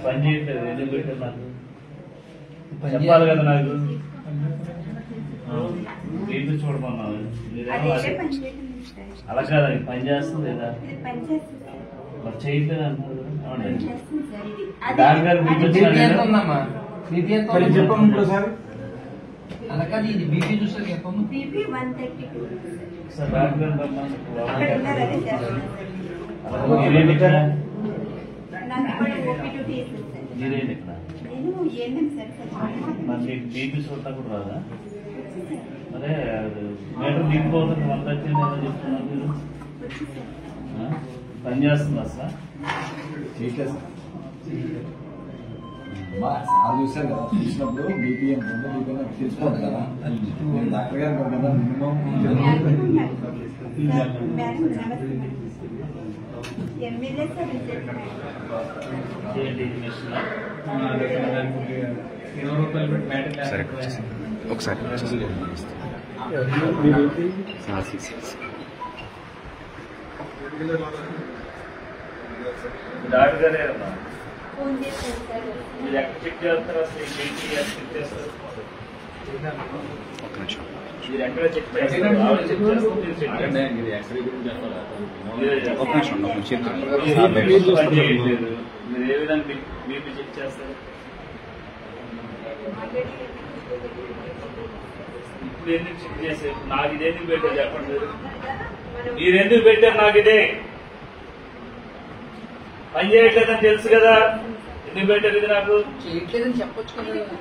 పని చేయట్లేదు, ఎందుకు పెట్టారు నాకు చెప్పాలి కదా. నాకు బీపీ చూడమన్నావు, అలా కాదు పని చేస్తుంది లేదా మరి చేయట్లేదు అంటారు. డాక్టర్ గారు అలాగే ఇది బీపీ చూసారు చెప్పమ్మా. సార్ డాక్టర్ గారు మీరేంటి ఇక్కడ మరి మీకు బీపీ చూడటం కూడా రాదా? మరే మేడం దిగిపోతుంది వంద వచ్చింది ఏదో చెప్తున్నారు మీరు. పని చేస్తుంది అసలు సార్ చూసారు కదా, చూసినప్పుడు బీపీ ఎంత ఉందో బీపీ తెలుసుకోండి కదా. నేను డాక్టర్ గారు కదా మినిమం ఒకసారి డాక్టర్ గారే అమ్మా మీరు ఎక్కడ చెక్ చేస్తారు అసలు చెక్ చేస్తారు మీరు ఎక్కడ చెక్ చేస్తారు మీరు ఏ విధంగా బీపీ చెక్ చేస్తారు? ఇప్పుడు ఎందుకు చెక్ చేశారు? నాకు ఇది ఎందుకు పెట్టారు చెప్పండి. మీరు ఎందుకు పెట్టారు నాకు ఇదే? పని చేయట్లేదని తెలుసు కదా, ఎందుకు పెట్టారు ఇది నాకు? చేయట్లేదని చెప్పొచ్చు కదా.